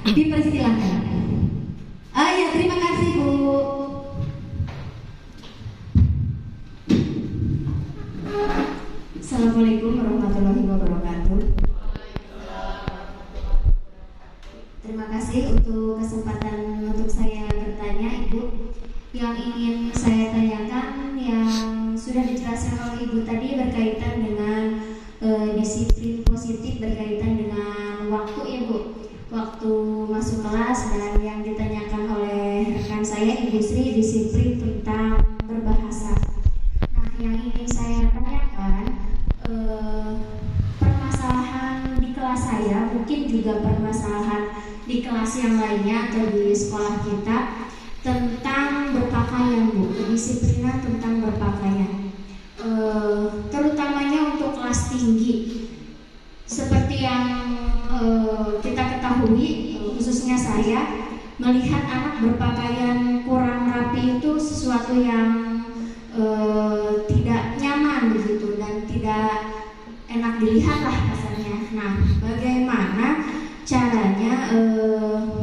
dipersilakan. Ya, terima kasih Bu. Assalamualaikum warahmatullahi wabarakatuh. Terima kasih untuk kesempatan untuk saya bertanya, Ibu. Yang ingin saya tanyakan yang sudah dijelaskan oleh Ibu tadi berkaitan dengan disiplin positif berkaitan dengan waktu, Ibu. Waktu masuk kelas, dan yang ditanyakan oleh rekan saya Ibu Sri disiplin tentang berbahasa. Nah, yang ingin saya tanyakan, permasalahan di kelas saya, mungkin juga permasalahan di kelas yang lainnya atau di sekolah kita tentang berpakaian, Bu, kedisiplinan tentang berpakaian, terutamanya untuk kelas tinggi. Seperti yang kita ketahui, khususnya saya melihat anak berpakaian kurang rapi itu sesuatu yang tidak nyaman begitu dan tidak enak dilihat lah kasarnya. Nah, bagaimana caranya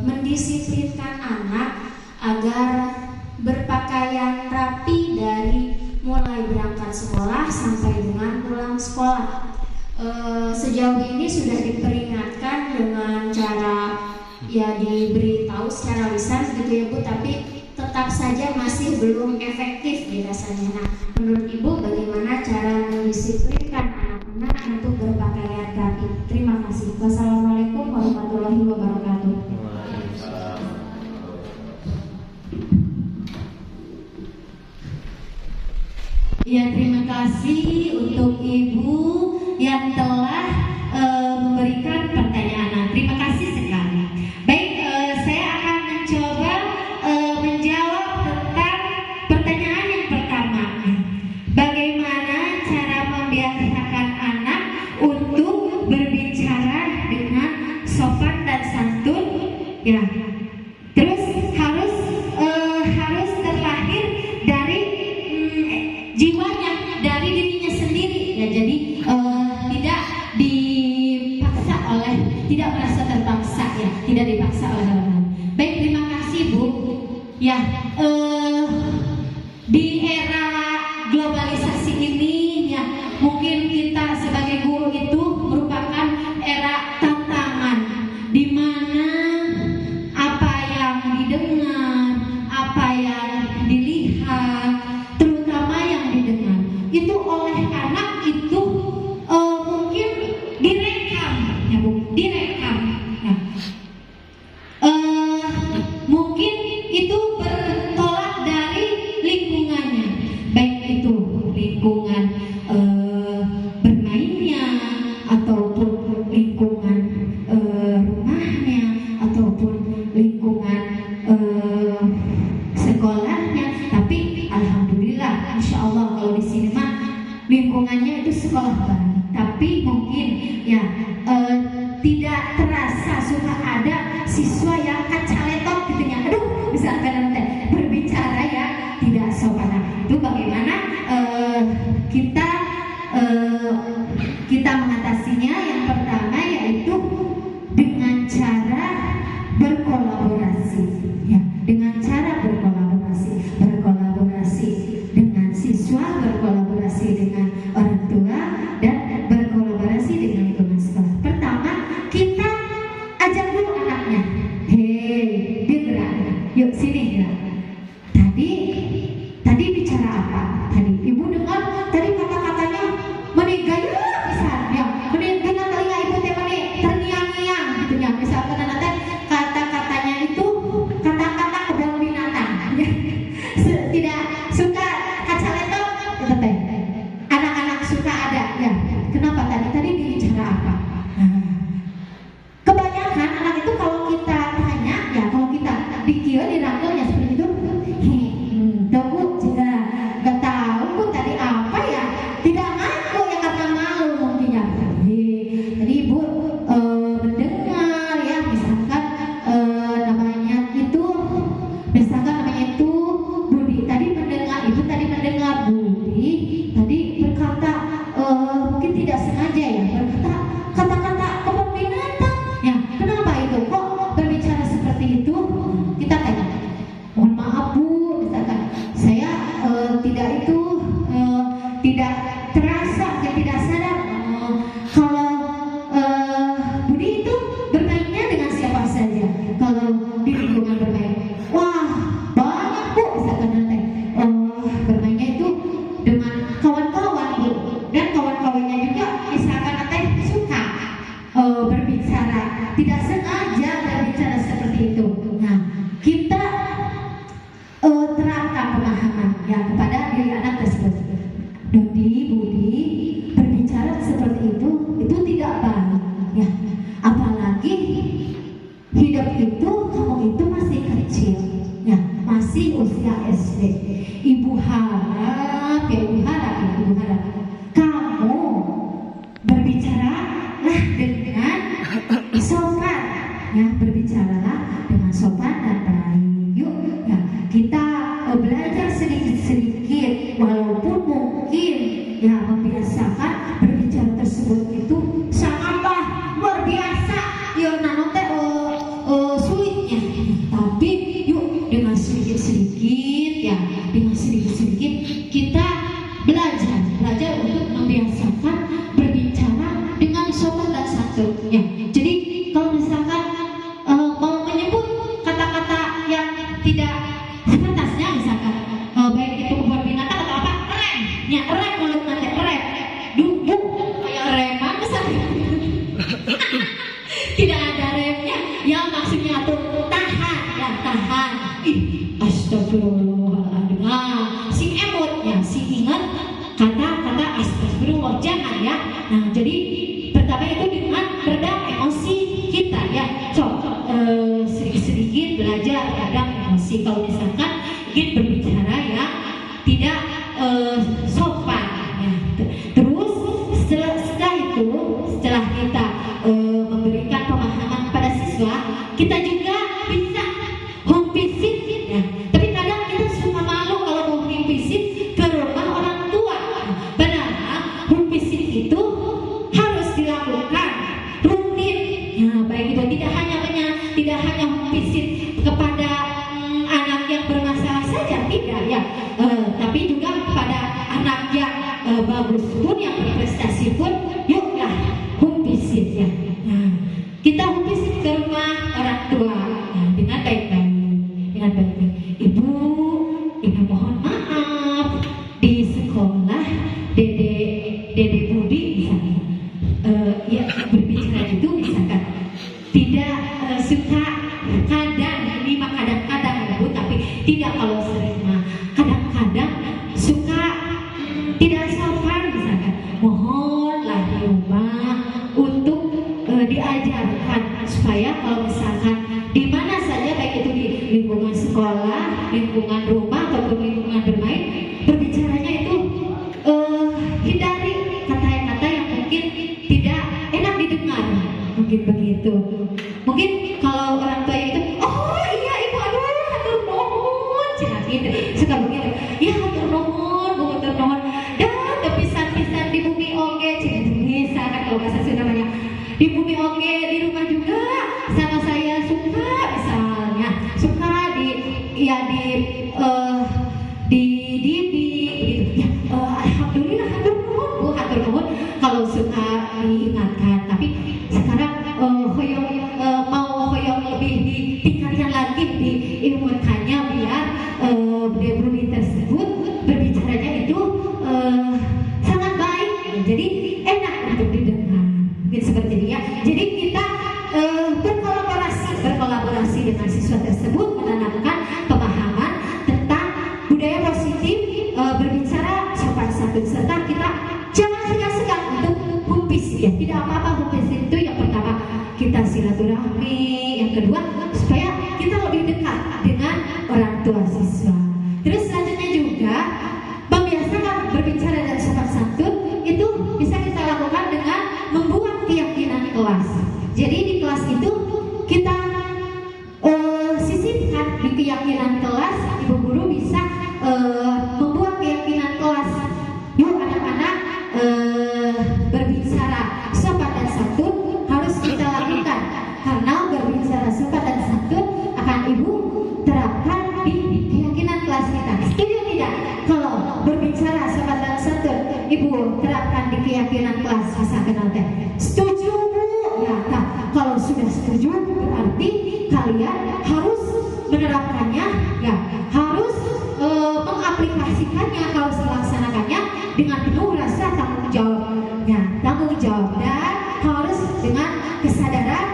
mendisiplinkan anak agar berpakaian rapi dari mulai berangkat sekolah sampai dengan pulang sekolah? Sejauh ini sudah diperingatkan dengan cara ya diberitahu secara lisan gitu ya, Bu, tapi tetap saja masih belum efektif dirasanya. Nah, menurut Ibu bagaimana cara mendisiplinkan anak-anak untuk berpakaian rapi? Terima kasih. Wassalamualaikum warahmatullahi wabarakatuh. Ya, terima kasih untuk Ibu yang telah memberikan pertanyaan. Terima kasih sekali. Baik, saya akan mencoba menjawab tentang pertanyaan yang pertama. Bagaimana cara membiasakan anak untuk berbicara dengan sopan dan santun? Ya, terus harus terlahir dari jiwanya, dari dirinya sendiri. Ya, jadi tidak merasa terpaksa, ya, tidak dipaksa oleh orang lain. Baik, terima kasih, Bu. Ya, di era globalisasi ini, ya, mungkin kita sebagai guru itu merupakan era tantangan, di mana apa yang didengar, apa yang dilihat, terutama yang didengar itu oleh anak itu mungkin direkam, ya, Bu, direkam. Ya. Mungkin itu bertolak dari lingkungannya, baik itu lingkungan bermainnya, ataupun lingkungan rumahnya, ataupun lingkungan sekolahnya. Tapi alhamdulillah, insya Allah kalau di sini mah lingkungannya itu sekolah baru. Tapi mungkin ya tidak terasa suka ada siswa yang kacaletot gitu ya. Aduh, misalkan nanti berbicara ya tidak sopan. Itu bagaimana kita mengatasinya? Yang pertama yaitu dengan cara berkolaborasi, ya, dengan cara berkolaborasi dengan siswa, berkolaborasi dengan orang tua, dan berkolaborasi dengan lingkungan sekolah. Pertama, kita ajak dulu anaknya. Hei, dia gerak. Yuk sini gerak. Tadi bicara apa? Tadi Ibu dengar tadi kata-katanya meninggal, bisa ya. Meninggal tidak sengaja berbicara seperti itu. Nah, kita terapkan pemahaman ya kepada diri anak tersebut. Dodi, Budi, berbicara seperti itu tidak baik ya. Apalagi hidup itu, kamu itu masih kecil ya, masih usia SD. Ibu harap kamu berbicaralah dengan sopan ya, berbicaralah dengan sopan dan baik. Yuk ya, kita belajar sedikit-sedikit, walaupun mungkin ya membiasakan berbicara tersebut itu sangatlah luar biasa ya, nanote sulitnya, tapi yuk dengan sedikit-sedikit ya, dengan sedikit-sedikit kita belajar untuk membiasakan berbicara dengan sopan dan santun ya. Jadi kalau misalkan mau menyebut kata-kata yang tidak sepantasnya, misalkan baik itu kebun binatang atau apa, rem ya, rem mulut nanti, rem dubu kayak reman misalnya tidak ada remnya ya, maksudnya tuh tahan ya, tahan. Astagfirullahaladzim. Nah, si emot ya, si ingat kata-kata astagfirullah, jangan ya. Nah, jadi pertama itu dengan redam emosi kita ya. Sedikit-sedikit belajar redam emosi. Kalau misalkan ingin berbicara ya tidak sopan ya. Terus setelah kita memberikan pemahaman kepada siswa, kita juga bisa home visit ya. Tapi kadang kita suka malu kalau mau home visit ke rumah orang tua. Padahal home visit itu harus dilakukan rutin ya, baik itu tidak hanya home visit kepada anak yang bermasalah saja, tidak ya, tapi juga kepada anak yang bagus pun, yang berprestasi pun, yuklah home visit ya. Nah, kita home visit ke rumah orang tua nah, dengan baik-baik. Ibu mohon maaf, di sekolah Dede Budi misalnya ya berbicara itu misalkan tidak suka, kadang ini mah kadang-kadang ya Bu, tapi tidak kalau sering mah kadang-kadang suka tidak sopan misalkan. Mohonlah di rumah untuk diajarkan supaya kalau misalkan di mana saja, baik itu di lingkungan sekolah, lingkungan rumah ataupun lingkungan bermain, berbicaranya itu hindari kata-kata yang mungkin tidak enak didengar, mungkin begitu. Mungkin kalau orang tua itu, oh iya ibu, aduh hatur nuhun, cina gitu, suka begitu. Ya hatur nuhun, dan kepisan-pisan di bumi oke, cina bisa kan kalau bahasa Sunda banyak. Di bumi oke, di rumah juga sama saya suka, misalnya suka di begitu ya. Alhamdulillah hatur nuhun Bu, hatur nuhun kalau suka diingatkan. Tapi sekarang mau hoyong lebih ditingkatkan lagi, diilmukannya biar Budi tersebut berbicaranya itu sangat baik, jadi enak untuk didengar, mungkin seperti dia. Jadi kita berkolaborasi dengan siswa tersebut, menanamkan pemahaman tentang budaya positif, berbicara sopan santun, serta kita jangan segan-segan untuk humpis ya. Tidak apa-apa humpis itu, yang pertama kita silaturahmi, yang kedua supaya kita lebih dekat dengan orang tua siswa. Terus selanjutnya juga membiasakan berbicara dan sopan santun itu bisa kita lakukan dengan membuat keyakinan kelas. Jadi di kelas itu kita sisipkan di keyakinan kelas, ibu guru bisa membuat keyakinan kelas. Yuk anak-anak, berbicara sopan dan santun harus kita lakukan, karena berbicara sopan dan santun akan ibu terapkan di keyakinan kelas kita. Setuju tidak? Kalau berbicara sopan dan santun ibu terapkan di keyakinan kelas, misalkan nanti setuju Bu ya. Nah, kalau sudah setuju berarti kalian harus menerapkannya ya, harus mengaplikasikannya, harus melaksanakannya dengan penuh rasa tanggung jawab dan harus dengan kesadaran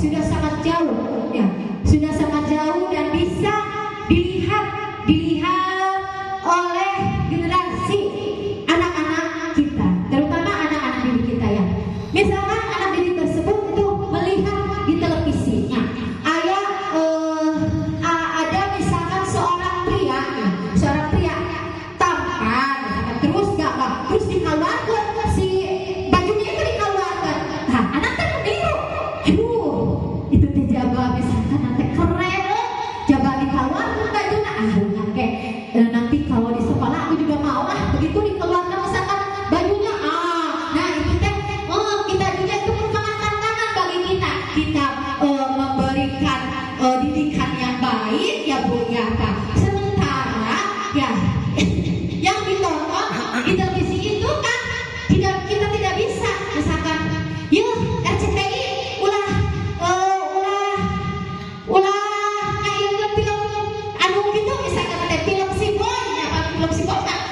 sudah sangat jauh ya, sudah sangat jauh dan bisa dilihat oleh generasi anak-anak kita, terutama anak-anak didik kita ya. Misalkan anak didik tersebut itu melihat di televisinya ada misalkan seorang pria tampan, terus dikeluarkan si bajunya itu dikeluarkan. Nah, anak teh meniru. Itu teh jaba misalkan nanti keren, jaba dikeluarkan bajunya. Nanti kalau di sekolah aku juga mau begitu dikeluarkan misalkan bajunya. Nah itu teh kita juga itu merupakan tantangan bagi kita memberikan didikan yang baik ya Bu ya Pak. Sementara ya yang ditonton di televisi itu kan kita tidak bisa misalkan RCTI ulah ngayunkeun film anu gitu misalkan film si boy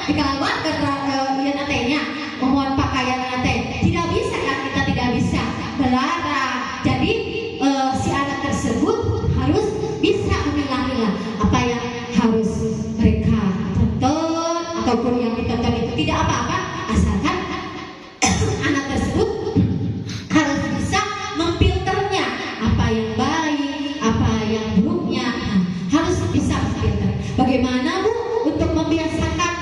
dikeluarkan ieu natenya mohon pakaian nate tidak bisa kan, kita tidak bisa melarang. Jadi si anak tersebut harus bisa memilah-milah apa yang harus mereka tonton ataupun yang ditonton itu tidak apa-apa, asalkan anak tersebut harus bisa memfilternya, apa yang baik, apa yang buruknya, harus bisa memfilter. Bagaimana Bu untuk membiasakan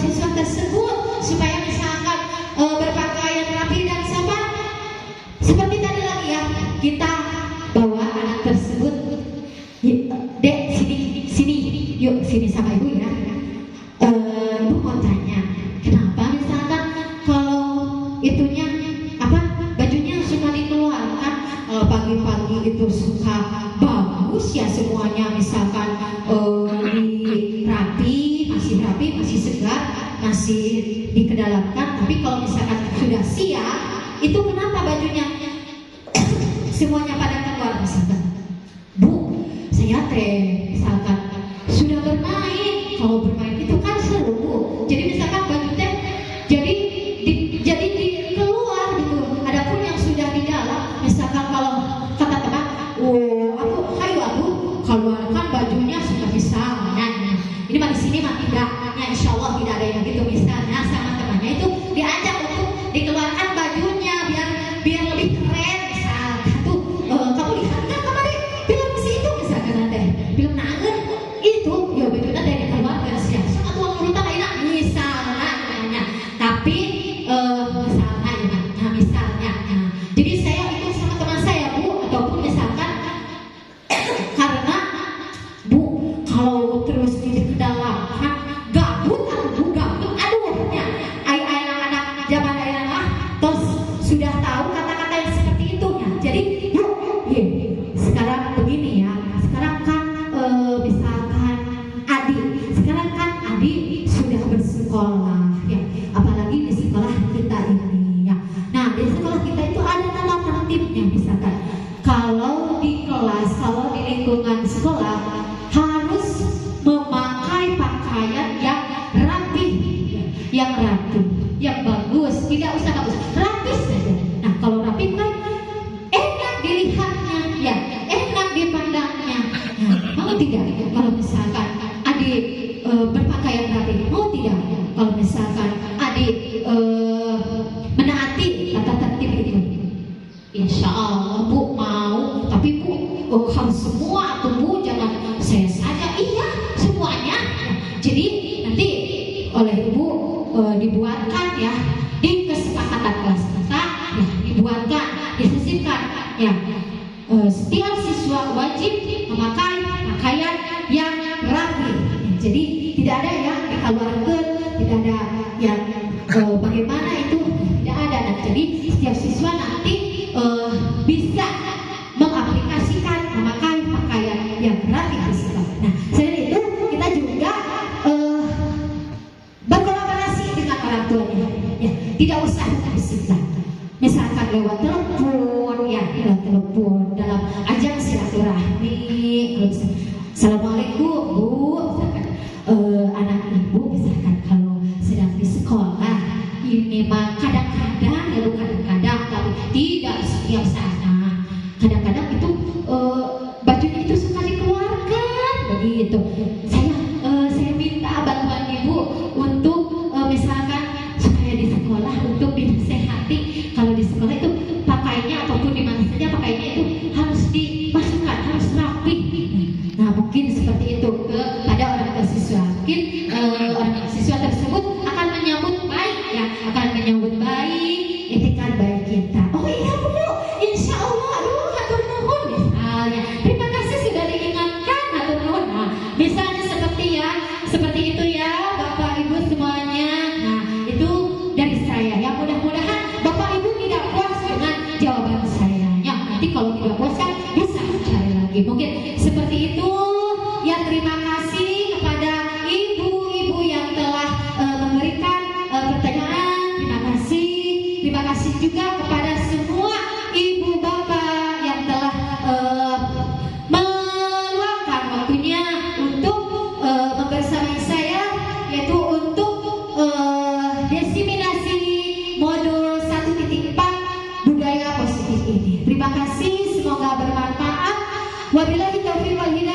siswa tersebut supaya misalkan berpakaian rapi dan sopan? Seperti tadi lagi ya, kita bawa anak tersebut, Dek sini yuk sini sama ibu ya. Ibu mau tanya, kenapa misalkan kalau itunya bajunya suka dikeluarkan, kalau pagi-pagi itu suka bagus ya semuanya, misalkan masih rapi, masih segar, masih dikedalamkan. Tapi kalau misalkan sudah siang, itu kenapa bajunya semuanya pada keluar? Misalkan, Bu, saya misalkan sudah bermain. Kalau bermain itu kan seru Bu. Jadi misalkan baju teh jadi keluar gitu. Adapun yang sudah di dalam, misalkan kalau kata teman, aku keluarkan bajunya sudah bisa. Ini mah di sini mah tidak, ya insya Allah tidak ada yang gitu. Misalnya sama temannya itu diajak untuk dikeluarkan bajunya biar lebih keren. Misal kamu lihat kan kemarin film si itu misalkan nanti film nager itu ya bajunya dari dikeluarkan sih sangat uang urutan enak misalnya. Tapi misalnya jadi saya ikut sama teman saya Bu, ataupun misalkan karena Bu kalau terus di dalam gabut aduh ya anak-anak zaman daerah terus sudah tahu kata-kata yang seperti itu ya. Jadi sekarang begini ya, sekarang kan misalkan sekarang kan Adi sudah bersekolah ya, apalagi di sekolah kita ini ya. Nah di sekolah kita itu ada tata tertibnya, misalkan kalau di kelas, kalau di lingkungan sekolah harus memakai pakaian yang rapi, yang bagus, tidak usah bagus, rapi saja. Nah kalau rapi kan enak dilihatnya, ya enak dipandangnya. Mau tidak kalau misalkan adik berpakaian rapi? Mau tidak kalau misalkan adik menaati tata tertib itu? Insya Allah Bu mau, tapi Bu harus semua atau Bu jangan saya saja. Iya semuanya. Jadi nanti oleh Ibu dibuatkan ya di kesepakatan kelas kita ya, dibuatkan, disisipkan ya setiap siswa wajib memakai pakaian yang rapi. Jadi tidak ada yang dikeluarkan, tidak ada yang bagaimana itu, tidak ada. Nah, jadi setiap siswa nanti bisa mengaplikasikan memakai pakaian yang rapi di sekolah. Nah, selain itu kita juga berkolaborasi dengan orang tuanya. Ya, tidak usah bisikan. Misalkan lewat telepon, ya lewat telepon dalam ajang silaturahmi. Assalamualaikum Bu, misalkan anak ibu misalkan kalau sedang di sekolah ini mah kadang-kadang ya, bukan kadang-kadang tapi tidak setiap saat. kadang-kadang itu bajunya itu suka dikeluarkan begitu. Saya minta bantuan ibu untuk misalkan supaya di sekolah untuk dinasehati kalau di sekolah itu pakainya ataupun di mana saja pakainya itu harus dimasukkan, harus rapi. Nah mungkin seperti itu kepada orang tua siswa, mungkin orang siswa tersebut akan menyambut baik ya, akan menyambut baik etikat baik kita. Oh iya Bu, insya Allah, aduh hatur nuhun misalnya. Terima kasih sudah diingatkan, hatur nuhun. Nah, misalnya seperti itu ya Bapak Ibu semuanya. Nah itu dari saya ya, mudah-mudahan Bapak Ibu tidak puas dengan jawaban saya ya. Nanti kalau tidak puas kan bisa cari lagi, mungkin seperti itu ya. Terima kasih kepada ibu-ibu yang telah memberikan pertanyaan. Terima kasih juga kepada semua ibu bapak yang telah meluangkan waktunya untuk membersamai saya, yaitu untuk desiminasi modul 1.4 budaya positif ini. Terima kasih, semoga bermanfaat. Wabillahi taufiq wal hidayah.